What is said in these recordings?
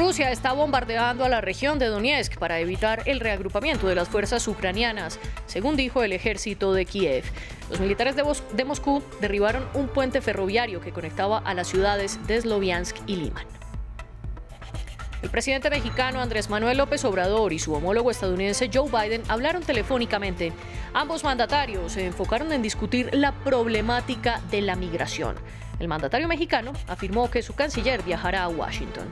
Rusia está bombardeando a la región de Donetsk para evitar el reagrupamiento de las fuerzas ucranianas, según dijo el ejército de Kiev. Los militares de Moscú derribaron un puente ferroviario que conectaba a las ciudades de Sloviansk y Liman. El presidente mexicano Andrés Manuel López Obrador y su homólogo estadounidense Joe Biden hablaron telefónicamente. Ambos mandatarios se enfocaron en discutir la problemática de la migración. El mandatario mexicano afirmó que su canciller viajará a Washington.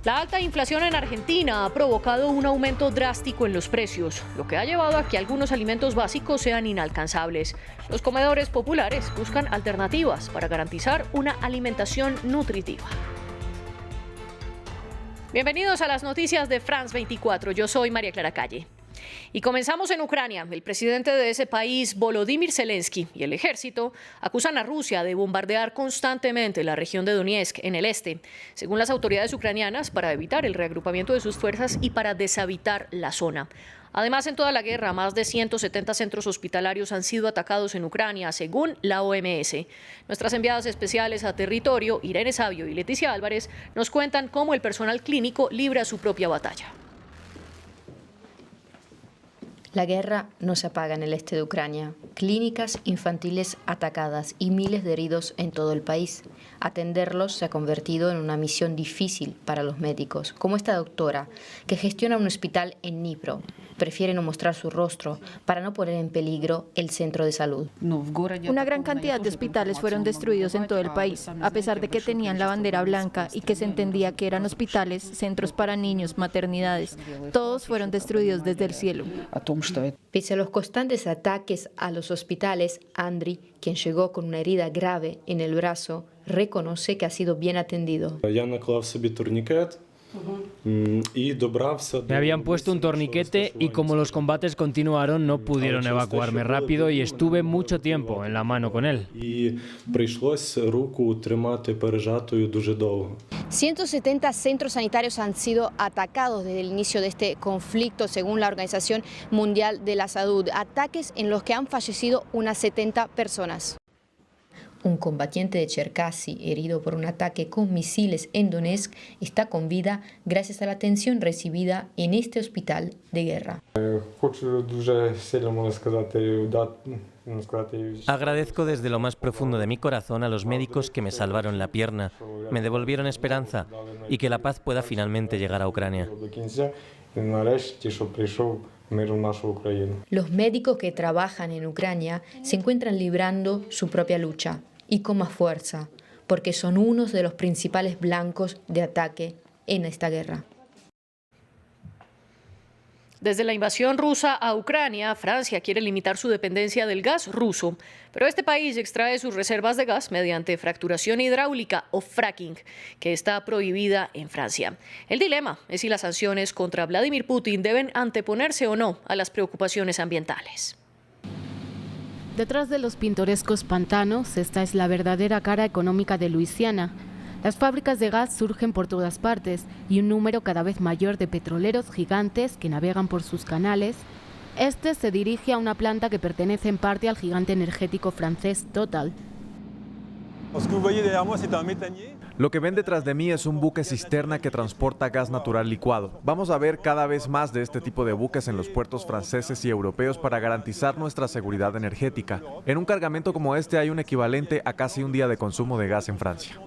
La alta inflación en Argentina ha provocado un aumento drástico en los precios, lo que ha llevado a que algunos alimentos básicos sean inalcanzables. Los comedores populares buscan alternativas para garantizar una alimentación nutritiva. Bienvenidos a las noticias de France 24. Yo soy María Clara Calle. Y comenzamos en Ucrania. El presidente de ese país, Volodymyr Zelensky, y el ejército acusan a Rusia de bombardear constantemente la región de Donetsk en el este, según las autoridades ucranianas, para evitar el reagrupamiento de sus fuerzas y para deshabitar la zona. Además, en toda la guerra, más de 170 centros hospitalarios han sido atacados en Ucrania, según la OMS. Nuestras enviadas especiales a territorio, Irene Sabio y Leticia Álvarez, nos cuentan cómo el personal clínico libra su propia batalla. La guerra no se apaga en el este de Ucrania. Clínicas infantiles atacadas y miles de heridos en todo el país. Atenderlos se ha convertido en una misión difícil para los médicos, como esta doctora, que gestiona un hospital en Dnipro. Prefiere no mostrar su rostro para no poner en peligro el centro de salud. Una gran cantidad de hospitales fueron destruidos en todo el país, a pesar de que tenían la bandera blanca y que se entendía que eran hospitales, centros para niños, maternidades. Todos fueron destruidos desde el cielo. Pese a los constantes ataques a los hospitales, Andriy, quien llegó con una herida grave en el brazo, reconoce que ha sido bien atendido. Me habían puesto un torniquete y como los combates continuaron no pudieron evacuarme rápido y estuve mucho tiempo en la mano con él. 170 centros sanitarios han sido atacados desde el inicio de este conflicto, según la Organización Mundial de la Salud. Ataques en los que han fallecido unas 70 personas. Un combatiente de Cherkasy, herido por un ataque con misiles en Donetsk, está con vida gracias a la atención recibida en este hospital de guerra. Agradezco desde lo más profundo de mi corazón a los médicos que me salvaron la pierna, me devolvieron esperanza y que la paz pueda finalmente llegar a Ucrania. Los médicos que trabajan en Ucrania se encuentran librando su propia lucha y con más fuerza, porque son unos de los principales blancos de ataque en esta guerra. Desde la invasión rusa a Ucrania, Francia quiere limitar su dependencia del gas ruso, pero este país extrae sus reservas de gas mediante fracturación hidráulica o fracking, que está prohibida en Francia. El dilema es si las sanciones contra Vladimir Putin deben anteponerse o no a las preocupaciones ambientales. Detrás de los pintorescos pantanos, esta es la verdadera cara económica de Luisiana. Las fábricas de gas surgen por todas partes y un número cada vez mayor de petroleros gigantes que navegan por sus canales. Este se dirige a una planta que pertenece en parte al gigante energético francés Total. Lo que ven detrás de mí es un buque cisterna que transporta gas natural licuado. Vamos a ver cada vez más de este tipo de buques en los puertos franceses y europeos para garantizar nuestra seguridad energética. En un cargamento como este hay un equivalente a casi un día de consumo de gas en Francia.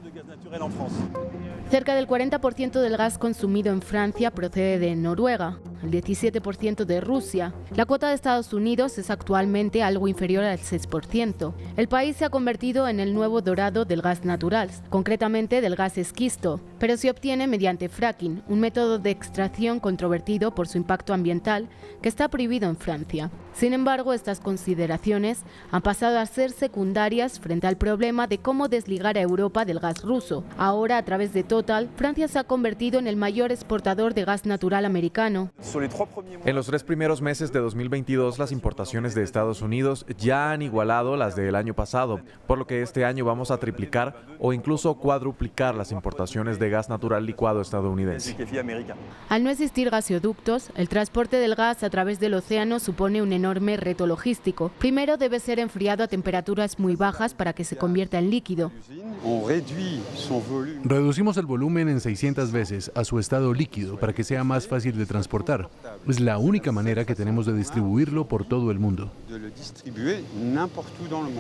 Cerca del 40% del gas consumido en Francia procede de Noruega, el 17% de Rusia. La cuota de Estados Unidos es actualmente algo inferior al 6%. El país se ha convertido en el nuevo dorado del gas natural, concretamente del gas esquisto, pero se obtiene mediante fracking, un método de extracción controvertido por su impacto ambiental que está prohibido en Francia. Sin embargo, estas consideraciones han pasado a ser secundarias frente al problema de cómo desligar a Europa del gas ruso. Ahora, a través de Total, Francia se ha convertido en el mayor exportador de gas natural americano. En los 3 primeros meses de 2022, las importaciones de Estados Unidos ya han igualado las del año pasado, por lo que este año vamos a triplicar o incluso cuadruplicar las importaciones de gas natural licuado estadounidense. Al no existir gasoductos, el transporte del gas a través del océano supone un enorme reto logístico. Primero debe ser enfriado a temperaturas muy bajas para que se convierta en líquido. Reducimos el volumen en 600 veces a su estado líquido para que sea más fácil de transportar. Es la única manera que tenemos de distribuirlo por todo el mundo.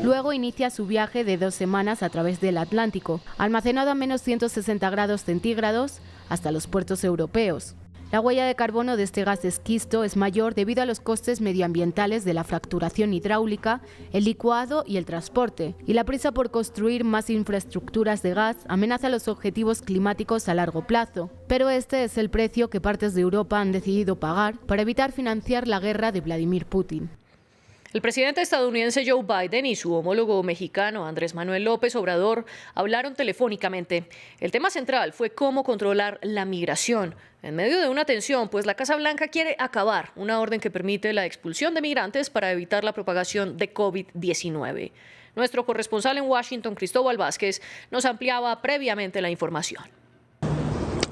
Luego inicia su viaje de 2 semanas a través del Atlántico, almacenado a menos 160 grados centígrados, hasta los puertos europeos. La huella de carbono de este gas de esquisto es mayor debido a los costes medioambientales de la fracturación hidráulica, el licuado y el transporte. Y la prisa por construir más infraestructuras de gas amenaza los objetivos climáticos a largo plazo. Pero este es el precio que partes de Europa han decidido pagar para evitar financiar la guerra de Vladimir Putin. El presidente estadounidense Joe Biden y su homólogo mexicano Andrés Manuel López Obrador hablaron telefónicamente. El tema central fue cómo controlar la migración. En medio de una tensión, pues la Casa Blanca quiere acabar una orden que permite la expulsión de migrantes para evitar la propagación de COVID-19. Nuestro corresponsal en Washington, Cristóbal Vázquez, nos ampliaba previamente la información.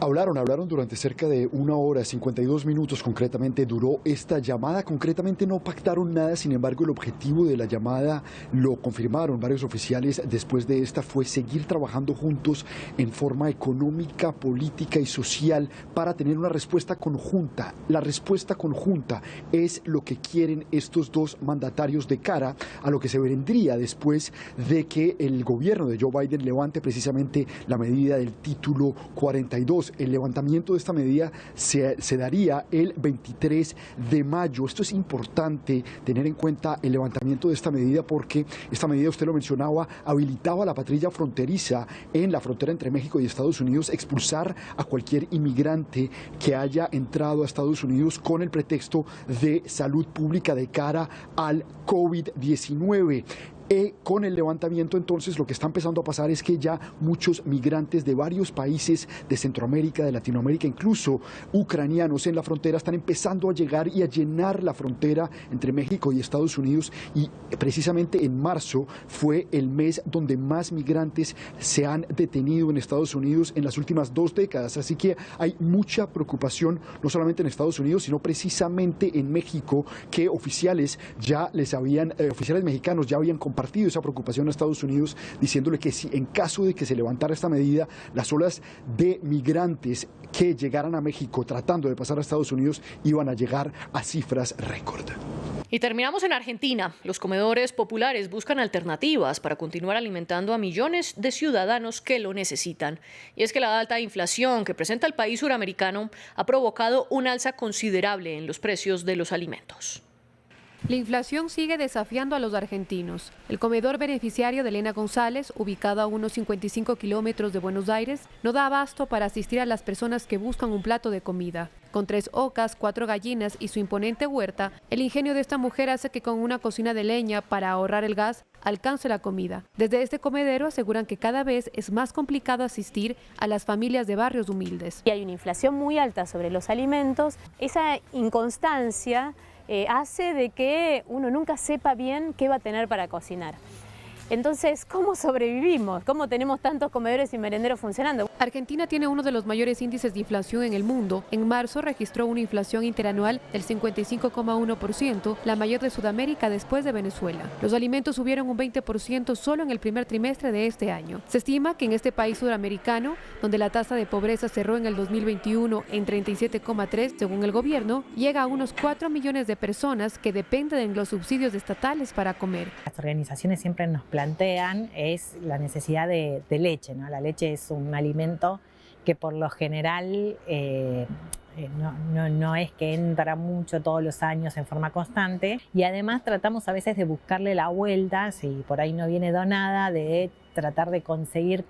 Hablaron durante cerca de 1 hora, 52 minutos concretamente duró esta llamada. Concretamente no pactaron nada, sin embargo el objetivo de la llamada lo confirmaron varios oficiales. Después de esta fue seguir trabajando juntos en forma económica, política y social para tener una respuesta conjunta. La respuesta conjunta es lo que quieren estos dos mandatarios de cara a lo que se vendría después de que el gobierno de Joe Biden levante precisamente la medida del título 42. El levantamiento de esta medida se daría el 23 de mayo. Esto es importante tener en cuenta, el levantamiento de esta medida, porque esta medida, usted lo mencionaba, habilitaba a la patrulla fronteriza en la frontera entre México y Estados Unidos expulsar a cualquier inmigrante que haya entrado a Estados Unidos con el pretexto de salud pública de cara al COVID-19. Con el levantamiento, entonces, lo que está empezando a pasar es que ya muchos migrantes de varios países de Centroamérica, de Latinoamérica, incluso ucranianos en la frontera, están empezando a llegar y a llenar la frontera entre México y Estados Unidos. Y precisamente en marzo fue el mes donde más migrantes se han detenido en Estados Unidos en las últimas 2 décadas. Así que hay mucha preocupación, no solamente en Estados Unidos, sino precisamente en México, que oficiales mexicanos ya habían compartido esa preocupación a Estados Unidos, diciéndole que si en caso de que se levantara esta medida, las olas de migrantes que llegaran a México tratando de pasar a Estados Unidos iban a llegar a cifras récord. Y terminamos en Argentina. Los comedores populares buscan alternativas para continuar alimentando a millones de ciudadanos que lo necesitan. Y es que la alta inflación que presenta el país suramericano ha provocado un alza considerable en los precios de los alimentos. La inflación sigue desafiando a los argentinos. El comedor beneficiario de Elena González, ubicado a unos 55 kilómetros de Buenos Aires, no da abasto para asistir a las personas que buscan un plato de comida. Con 3 ocas, 4 gallinas y su imponente huerta, el ingenio de esta mujer hace que con una cocina de leña para ahorrar el gas alcance la comida. Desde este comedero aseguran que cada vez es más complicado asistir a las familias de barrios humildes. Y hay una inflación muy alta sobre los alimentos. Esa inconstancia hace de que uno nunca sepa bien qué va a tener para cocinar. Entonces, ¿cómo sobrevivimos? ¿Cómo tenemos tantos comedores y merenderos funcionando? Argentina tiene uno de los mayores índices de inflación en el mundo. En marzo registró una inflación interanual del 55,1%, la mayor de Sudamérica después de Venezuela. Los alimentos subieron un 20% solo en el primer trimestre de este año. Se estima que en este país sudamericano, donde la tasa de pobreza cerró en el 2021 en 37,3, según el gobierno, llega a unos 4 millones de personas que dependen de los subsidios estatales para comer. Las organizaciones siempre nos plantean es la necesidad de leche, ¿no? La leche es un alimento que por lo general no es que entra mucho todos los años en forma constante, y además tratamos a veces de buscarle la vuelta, si por ahí no viene donada, de tratar de conseguir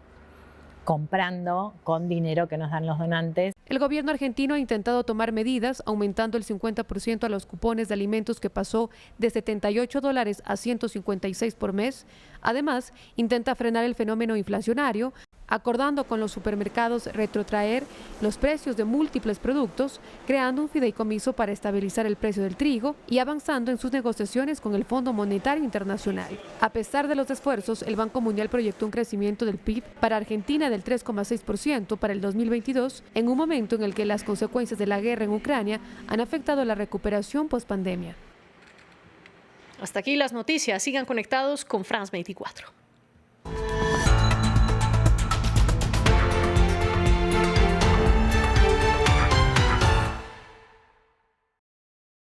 comprando con dinero que nos dan los donantes. El gobierno argentino ha intentado tomar medidas, aumentando el 50% a los cupones de alimentos, que pasó de $78 a $156 por mes. Además, intenta frenar el fenómeno inflacionario, acordando con los supermercados retrotraer los precios de múltiples productos, creando un fideicomiso para estabilizar el precio del trigo y avanzando en sus negociaciones con el Fondo Monetario Internacional. A pesar de los esfuerzos, el Banco Mundial proyectó un crecimiento del PIB para Argentina del 3,6% para el 2022, en un momento en el que las consecuencias de la guerra en Ucrania han afectado la recuperación pospandemia. Hasta aquí las noticias. Sigan conectados con France 24.